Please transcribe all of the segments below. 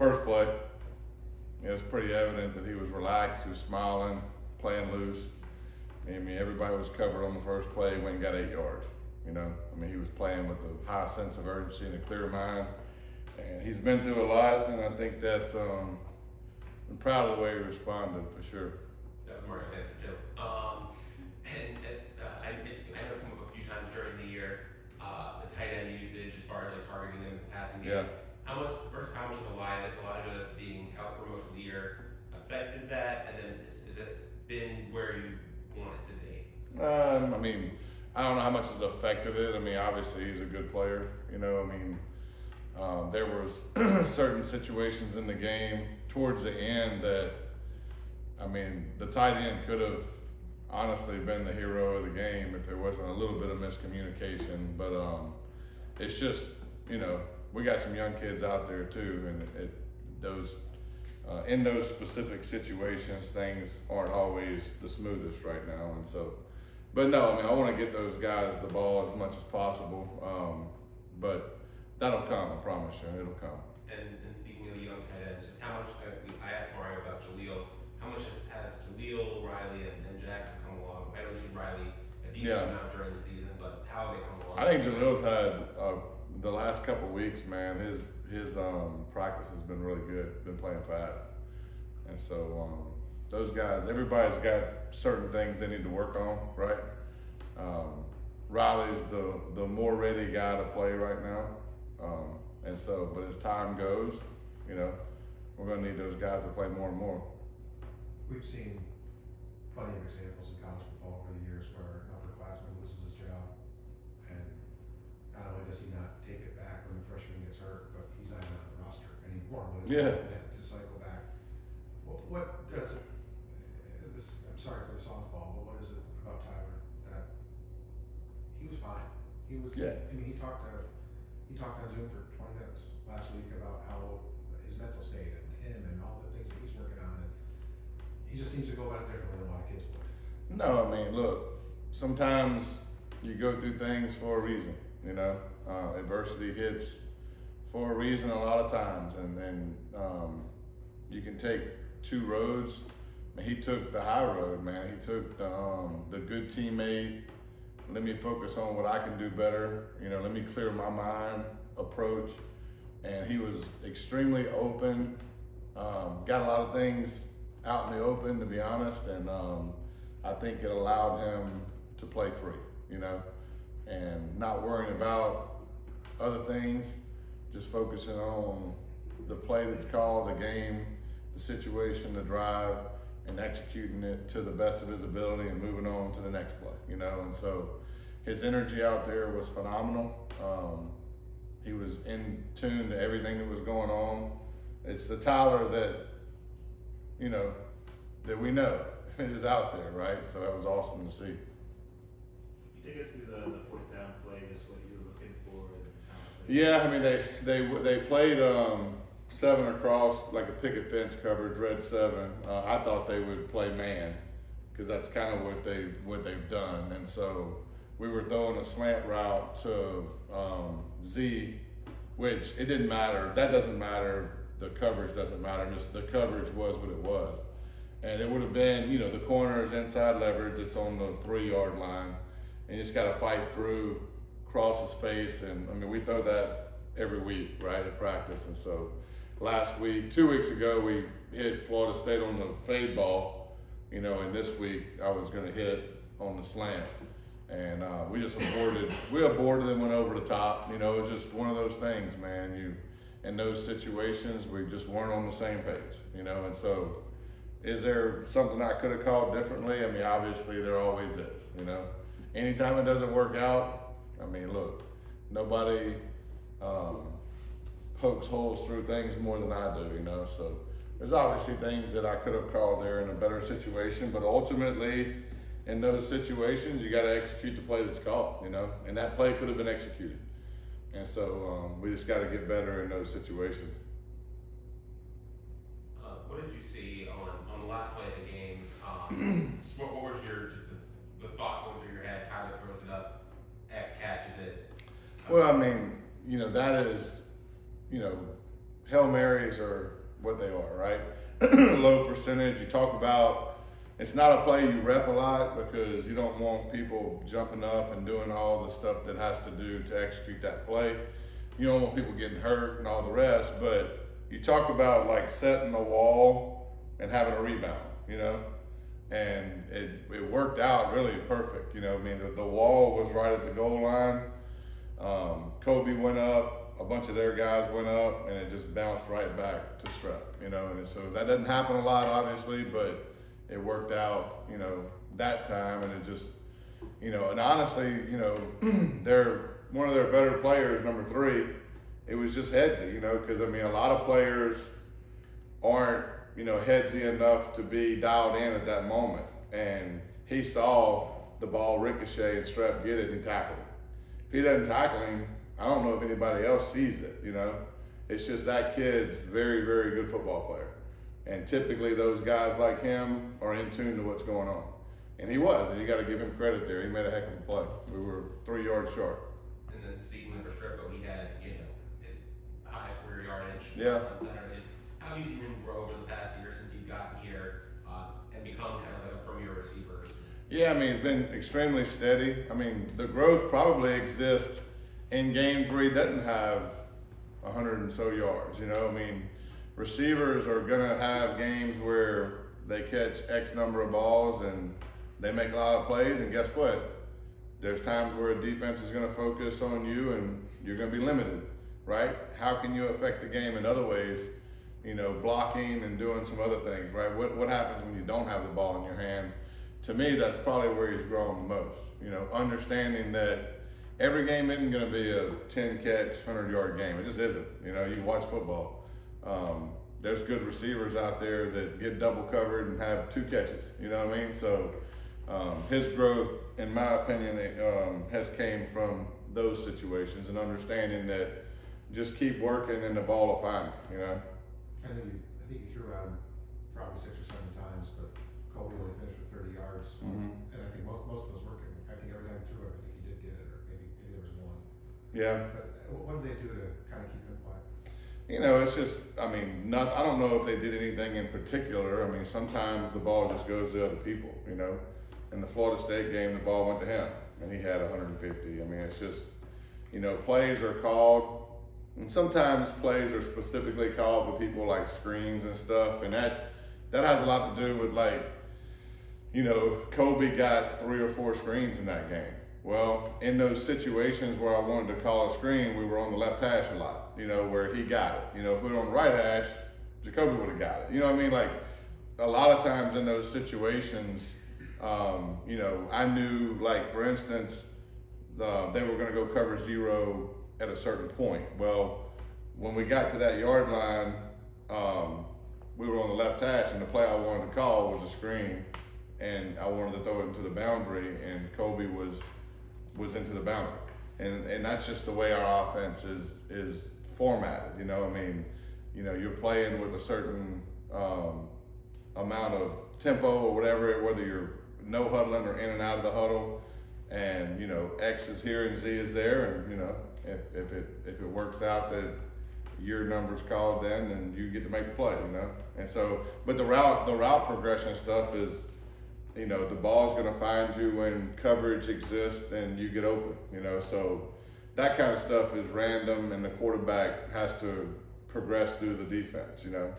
first play, it was pretty evident that he was relaxed, he was smiling, playing loose. I mean, everybody was covered on the first play, went and got 8 yards. You know, I mean, he was playing with a high sense of urgency and a clear mind. And he's been through a lot, and I think that's, I'm proud of the way he responded, for sure. That was Marcus answer too. And as I know it's come up a few times during the year, the tight end usage as far as like targeting them and passing game. Yeah. How much has Elijah being out for most of the year affected that? And then has it been where you want it to be? I mean, I don't know how much has affected it. I mean, obviously he's a good player. You know, I mean, there was certain situations in the game towards the end that, I mean, the tight end could have honestly been the hero of the game if there wasn't a little bit of miscommunication. But it's just, you know, we got some young kids out there too, and in those specific situations, things aren't always the smoothest right now. And so, but no, I mean, I want to get those guys the ball as much as possible. But that'll come, I promise you, it'll come. And speaking of the young tight ends, just how much, I asked Mario about Jaleel, how much has Jaleel, Riley, and Jackson come along? I know you've seen Riley a decent amount during the season, but how have they come along? I think Jaleel's had the last couple of weeks, man, his practice has been really good, been playing fast. And so those guys, everybody's got certain things they need to work on, right? Riley's the more ready guy to play right now. And so, but as time goes, you know, we're going to need those guys to play more and more. We've seen plenty of examples in college football over the years where an upperclassman loses his job, and not only does he not take it back when the freshman gets hurt, but he's not even on the roster anymore. To cycle back. What does this? I'm sorry for the softball, but what is it about Tyler that he was fine? He was. Yeah. I mean, he talked on Zoom for 20 minutes last week about how his mental state and him and all the things that he's working on, and he just seems to go about it differently than a lot of kids would. No, I mean, look, sometimes you go through things for a reason, you know. Adversity hits for a reason a lot of times, and you can take 2 roads. And he took the high road, man. He took the good teammate, let me focus on what I can do better, you know, let me clear my mind approach. And he was extremely open, got a lot of things out in the open, to be honest, and I think it allowed him to play free, you know, and not worrying about other things, just focusing on the play that's called, the game, the situation, the drive, and executing it to the best of his ability and moving on to the next play, you know. And so his energy out there was phenomenal. He was in tune to everything that was going on. It's the Tyler that, you know, that we know is out there, right? So that was awesome to see. You take us through the fourth down play, just what you were looking for. Yeah, I mean, they played 7 across, like a picket fence coverage, red 7. I thought they would play man, because that's kind of what they've done. And so we were throwing a slant route to Z, which it didn't matter. That doesn't matter. The coverage doesn't matter. Just the coverage was what it was. And it would have been, you know, the corner is inside leverage. It's on the 3-yard line. And you just got to fight through, cross his face. And, I mean, we throw that every week, right, at practice. And so last week, 2 weeks ago, we hit Florida State on the fade ball, you know, and this week I was going to hit on the slant. And we just aborted and went over the top. You know, it was just one of those things, man. In those situations, we just weren't on the same page, you know. And so, is there something I could have called differently? I mean, obviously there always is, you know. Anytime it doesn't work out, I mean, look, nobody pokes holes through things more than I do, you know. So there's obviously things that I could have called there in a better situation, but ultimately, in those situations, you got to execute the play that's called, you know, and that play could have been executed. And so we just got to get better in those situations. What did you see on the last play of the game? What was the thoughts going through your head? Tyler throws it up, X catches it. Well, I mean, you know, that is, you know, Hail Marys are what they are, right? Low percentage. You talk about, it's not a play you rep a lot because you don't want people jumping up and doing all the stuff that has to do to execute that play. You don't want people getting hurt and all the rest, but you talk about like setting a wall and having a rebound, you know? And it worked out really perfect. You know, I mean, the wall was right at the goal line. Kobe went up, a bunch of their guys went up, and it just bounced right back to Strep, you know. And so that doesn't happen a lot, obviously, but it worked out, you know, that time. And it just, you know, and honestly, you know, they're one of their better players, number 3. It was just headsy, you know, because I mean, a lot of players aren't, you know, headsy enough to be dialed in at that moment. And he saw the ball ricochet and Strep get it and tackle him. If he doesn't tackle him, I don't know if anybody else sees it, you know. It's just that kid's very, very good football player. And typically those guys like him are in tune to what's going on. And he was, and you got to give him credit there. He made a heck of a play. We were 3 yards short. And then speaking of Strep, he had, you know, his highest career yardage on Saturdays. How have you seen him grow over the past year since he got here and become kind of like a premier receiver? Yeah, I mean, it's been extremely steady. I mean, the growth probably exists in games where he doesn't have 100 and so yards, you know? I mean, receivers are going to have games where they catch X number of balls and they make a lot of plays, and guess what? There's times where a defense is going to focus on you and you're going to be limited, right? How can you affect the game in other ways? You know, blocking and doing some other things, right? What happens when you don't have the ball in your hand? To me, that's probably where he's grown the most. You know, understanding that every game isn't going to be a 10-catch, 100-yard game. It just isn't. You know, you watch football. There's good receivers out there that get double covered and have 2 catches. You know what I mean? So his growth, in my opinion, has came from those situations and understanding that just keep working and the ball will find you, you know? I think you threw out probably 6 or 7 times, but Kobe only finished with 30 yards. Mm-hmm. And I think most of those were, I think every time he threw it, I think he did get it, or maybe there was one. Yeah. But what do they do to kind of keep him quiet? You know, it's just, I mean, I don't know if they did anything in particular. I mean, sometimes the ball just goes to other people, you know. In the Florida State game, the ball went to him, and he had 150. I mean, it's just, you know, plays are called. And sometimes plays are specifically called for people like screens and stuff, and that has a lot to do with, like, you know, Kobe got 3 or 4 screens in that game. Well, in those situations where I wanted to call a screen, we were on the left hash a lot, you know, where he got it. You know, if we were on the right hash, Jacoby would have got it. You know what I mean? Like, a lot of times in those situations, you know, I knew, like, for instance, they were going to go cover 0 at a certain point. Well, when we got to that yard line, we were on the left hash, and the play I wanted to call was a screen, and I wanted to throw it into the boundary, and Kobe was into the boundary. And that's just the way our offense is formatted, you know? I mean, you know, you're playing with a certain amount of tempo or whatever, whether you're no huddling or in and out of the huddle, and, you know, X is here and Z is there, and, you know, if it works out that your number's called then you get to make the play, you know? And so, but the route progression stuff is, you know, the ball's gonna find you when coverage exists and you get open, you know? So that kind of stuff is random, and the quarterback has to progress through the defense, you know?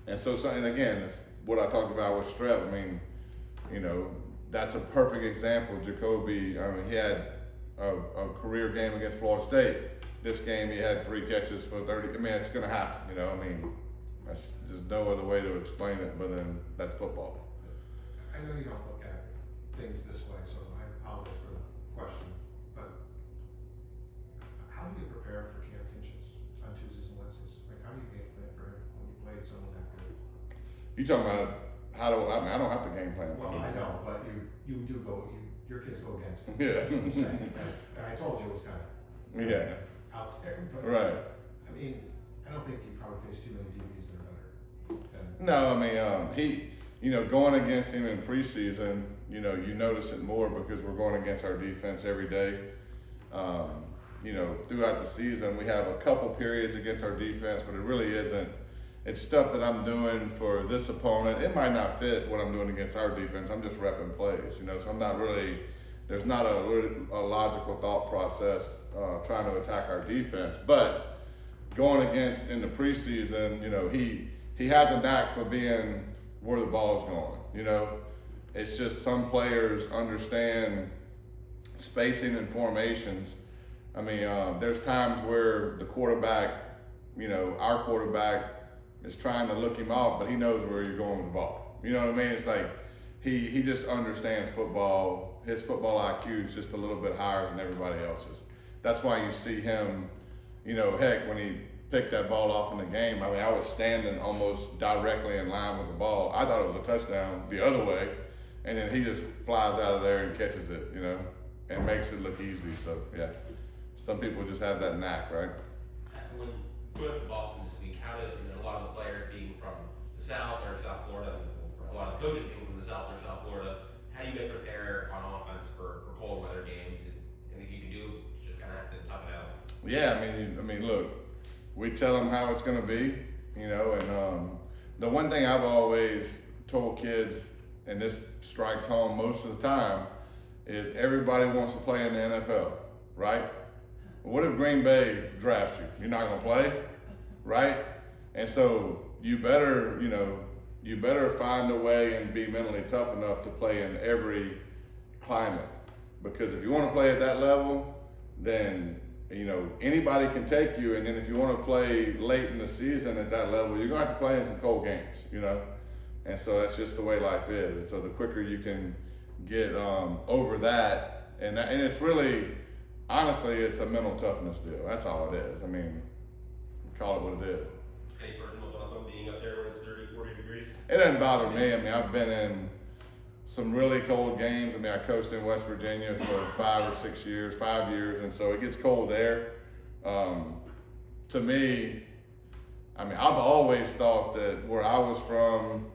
And so, and again, it's what I talked about with Strep. I mean, you know, that's a perfect example. Jacoby, I mean, he had a career game against Florida State. This game, he had 3 catches for 30. I mean, it's going to happen, you know? I mean, there's no other way to explain it, but then that's football. I know you don't look at things this way, so I apologize for the question, but how do you prepare for Cam Kinchens on Tuesdays and Wednesdays? Like, how do you game plan for him when you play someone that good? You talking about I don't have to game plan. Well, I know, but you do go, your kids go against him. Yeah. I'm saying. I told you it was kind of out there, but right. I mean, I don't think you probably face too many DBs that are better. No, I mean, he, you know, going against him in preseason, you know, you notice it more because we're going against our defense every day. throughout the season, we have a couple periods against our defense, but it really isn't. It's stuff that I'm doing for this opponent. It might not fit what I'm doing against our defense. I'm just repping plays, so I'm not really, there's not a logical thought process trying to attack our defense. But going against in the preseason, he has a knack for being where the ball's going, It's just some players understand spacing and formations. I mean, there's times where the quarterback, our quarterback is trying to look him off, but he knows where you're going with the ball. You know what I mean? It's like he just understands football. His football IQ is just a little bit higher than everybody else's. That's why you see him, heck, when he picked that ball off in the game, I mean, I was standing almost directly in line with the ball. I thought it was a touchdown the other way, and then he just flies out of there and catches it, and makes it look easy. So, yeah, some people just have that knack, right? When you went to Boston this week, how did a lot of the players being from the South or South Florida, a lot of coaches being from the South or South Florida, how do you guys prepare on offense for cold weather games? Is anything you can do? Just kind of have to tough it out. Yeah, I mean, look, we tell them how it's going to be, and the one thing I've always told kids, and this strikes home most of the time, is everybody wants to play in the NFL, right? What if Green Bay drafts you? You're not going to play, right? And so you better find a way and be mentally tough enough to play in every climate. Because if you want to play at that level, then anybody can take you, and then if you want to play late in the season at that level, you're going to have to play in some cold games, And so that's just the way life is. And so the quicker you can get over that, and it's really, honestly, it's a mental toughness deal. That's all it is. I mean, call it what it is. Any personal thoughts on being up there when it's 30, 40 degrees? It doesn't bother me. I mean, I've been in some really cold games. I mean, I coached in West Virginia for 5 years, and so it gets cold there. To me, I mean, I've always thought that where I was from,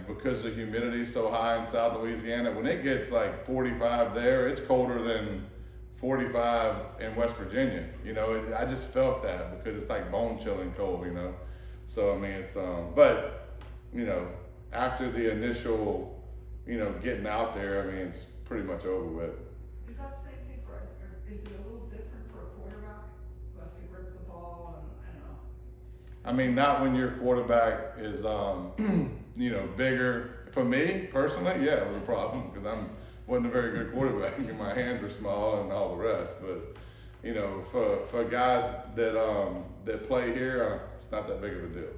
because the humidity is so high in South Louisiana, when it gets like 45 there, it's colder than 45 in West Virginia. I just felt that because it's like bone chilling cold, So, I mean, it's, after the initial, getting out there, I mean, it's pretty much over with. Is that the same thing or is it a little different for a quarterback who has to grip the ball and I don't know? I mean, not when your quarterback is, bigger. For me, personally, yeah, it was a problem because I wasn't a very good quarterback and my hands were small and all the rest. But, for guys that play here, it's not that big of a deal.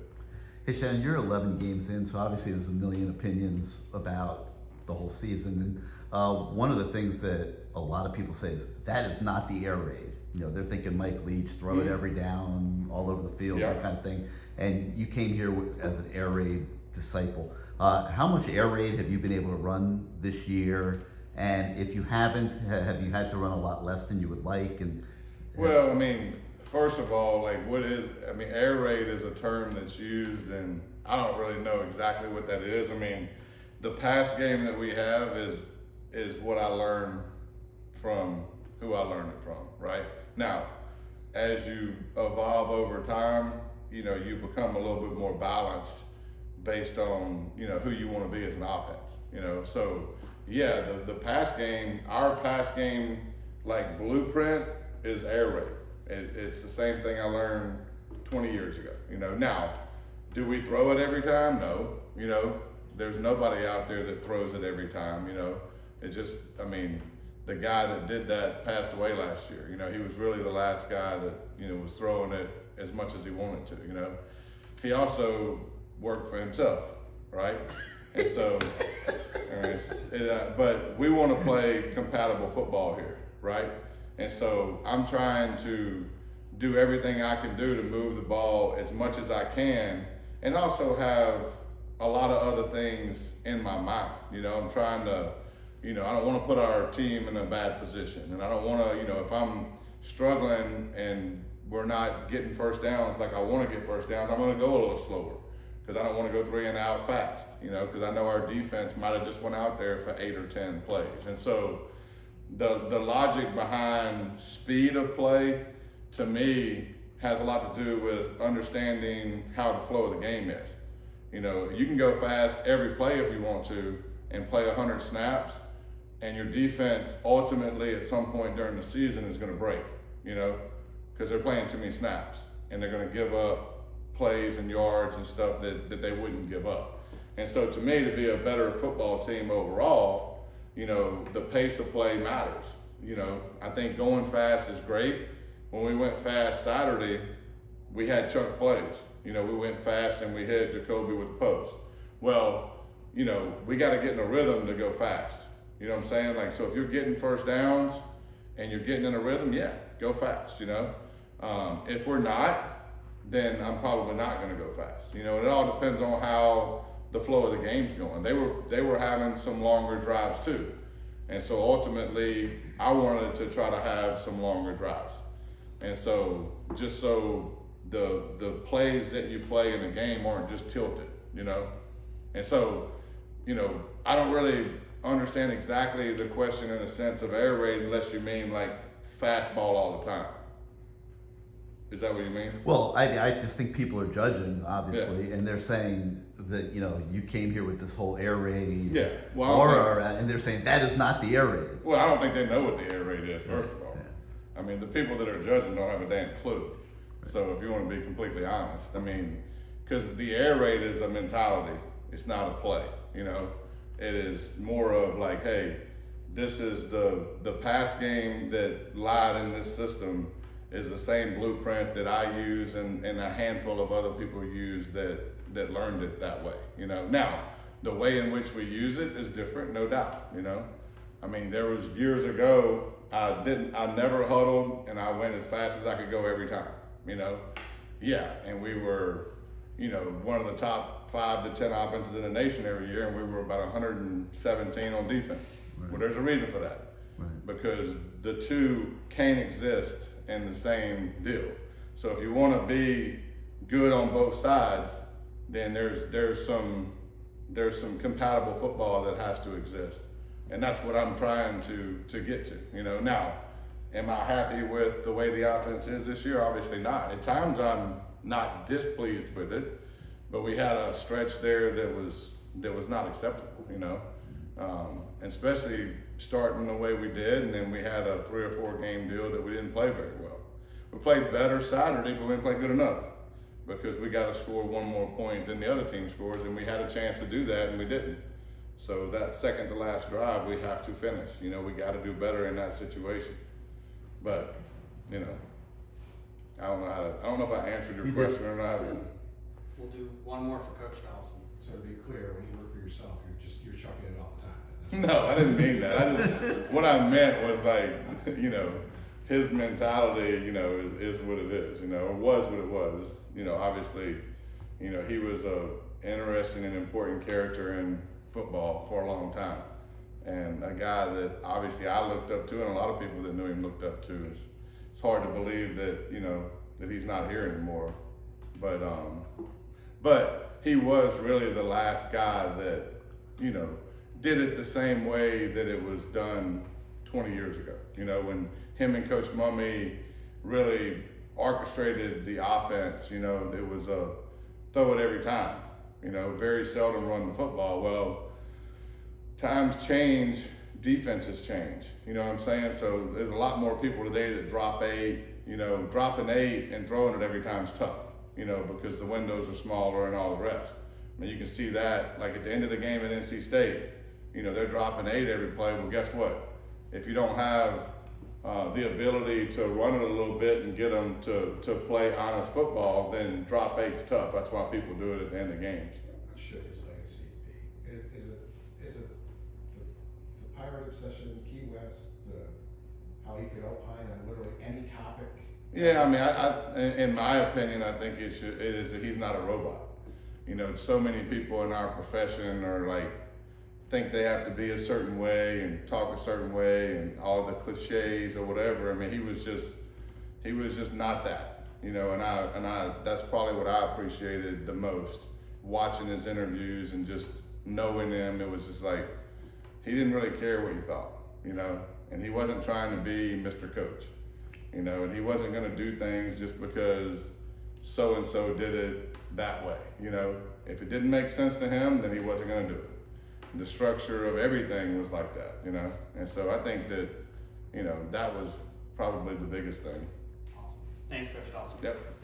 Hey Shannon, you're 11 games in, so obviously there's a million opinions about the whole season. And one of the things that a lot of people say is that is not the air raid. They're thinking Mike Leach, throw it every down, all over the field, that kind of thing. And you came here as an air raid disciple. How much air raid have you been able to run this year? And if you haven't, have you had to run a lot less than you would like? Well, I mean, first of all, air raid is a term that's used, and I don't really know exactly what that is. I mean, the pass game that we have is what I learned from who I learned it from, right? Now, as you evolve over time, you become a little bit more balanced based on, who you want to be as an offense, So, yeah, the pass game, our pass game, blueprint is air raid. It's the same thing I learned 20 years ago, Now, do we throw it every time? No, there's nobody out there that throws it every time, It just, the guy that did that passed away last year. He was really the last guy that, was throwing it as much as he wanted to, He also worked for himself, right? And so, but we want to play compatible football here, right? And so I'm trying to do everything I can do to move the ball as much as I can and also have a lot of other things in my mind. I'm trying to, I don't want to put our team in a bad position. And I don't want to, if I'm struggling and we're not getting first downs like I want to get first downs, I'm going to go a little slower because I don't want to go 3 and out fast, because I know our defense might have just went out there for 8 or 10 plays. And so, the logic behind speed of play, to me, has a lot to do with understanding how the flow of the game is. You know, you can go fast every play if you want to and play 100 snaps, and your defense ultimately at some point during the season is going to break, you know, because they're playing too many snaps and they're going to give up plays and yards and stuff that they wouldn't give up. And so to me, to be a better football team overall, you know, the pace of play matters. You know, I think going fast is great. When we went fast Saturday, we had chunk plays. You know, we went fast and we hit Jacoby with the post. Well, you know, we got to get in a rhythm to go fast. You know what I'm saying? Like, so if you're getting first downs and you're getting in a rhythm, yeah, go fast, you know? If we're not, then I'm probably not going to go fast. You know, it all depends on how the flow of the game's going. They were having some longer drives too. And so ultimately, I wanted to try to have some longer drives. And so just so the plays that you play in the game aren't just tilted, you know? And so, you know, I don't really understand exactly the question in the sense of air raid unless you mean like fastball all the time. Is that what you mean? Well, I just think people are judging, obviously, and they're saying that, you know, you came here with this whole air raid aura, and they're saying that is not the air raid. Well, I don't think they know what the air raid is, first of all. Yeah. I mean, the people that are judging don't have a damn clue. So if you want to be completely honest, I mean, because the air raid is a mentality. It's not a play, you know? It is more of like, hey, this is the pass game that lied in this system is the same blueprint that I use and a handful of other people use that learned it that way, you know? Now, the way in which we use it is different, no doubt, you know? I mean, there was years ago, I never huddled and I went as fast as I could go every time, you know? Yeah, and we were, you know, one of the top 5 to 10 offenses in the nation every year, and we were about 117 on defense. Right. Well, there's a reason for that. Right. Because the two can't exist in the same deal. So if you want to be good on both sides, then there's some compatible football that has to exist. And that's what I'm trying to get to, you know. Now, am I happy with the way the offense is this year? Obviously not. At times I'm not displeased with it, but we had a stretch there that was not acceptable, you know. Especially starting the way we did, and then we had a 3 or 4 game deal that we didn't play very well. We played better Saturday, but we didn't play good enough because we got to score one more point than the other team scores, and we had a chance to do that, and we didn't. So that second to last drive, we have to finish. You know, we got to do better in that situation. But, you know, I don't know if I answered your question or not. We'll do one more for Coach Dawson. So to be clear, when you work for yourself, you're chucking it all the time. No, I didn't mean that. What I meant was like, you know, his mentality, you know, is what it is, you know, or was what it was. You know, obviously, you know, he was a interesting and important character in football for a long time. And a guy that obviously I looked up to, and a lot of people that knew him looked up to. It's hard to believe that, you know, that he's not here anymore. But he was really the last guy that, you know, did it the same way that it was done 20 years ago. You know, when him and Coach Mummy really orchestrated the offense, you know, it was a throw it every time, you know, very seldom run the football. Well, times change, defenses change, you know what I'm saying? So there's a lot more people today that drop 8, you know, dropping 8 and throwing it every time is tough, you know, because the windows are smaller and all the rest. I mean, you can see that, like at the end of the game at NC State, you know, they're dropping 8 every play. Well, guess what? If you don't have the ability to run it a little bit and get them to play honest football, then drop 8's tough. That's why people do it at the end of games. What should his legacy be? Is it the pirate obsession, Key West, how he could opine on literally any topic? Yeah, I mean, in my opinion, I think it is that he's not a robot. You know, so many people in our profession are like, think they have to be a certain way and talk a certain way and all the cliches or whatever. I mean, he was just not that, you know, and I that's probably what I appreciated the most, watching his interviews and just knowing him. It was just like, he didn't really care what you thought, you know, and he wasn't trying to be Mr. Coach, you know, and he wasn't going to do things just because so and so did it that way, you know. If it didn't make sense to him, then he wasn't going to do it. The structure of everything was like that, you know, and so I think that, you know, that was probably the biggest thing. Awesome. Thanks, Coach Dawson. Yep.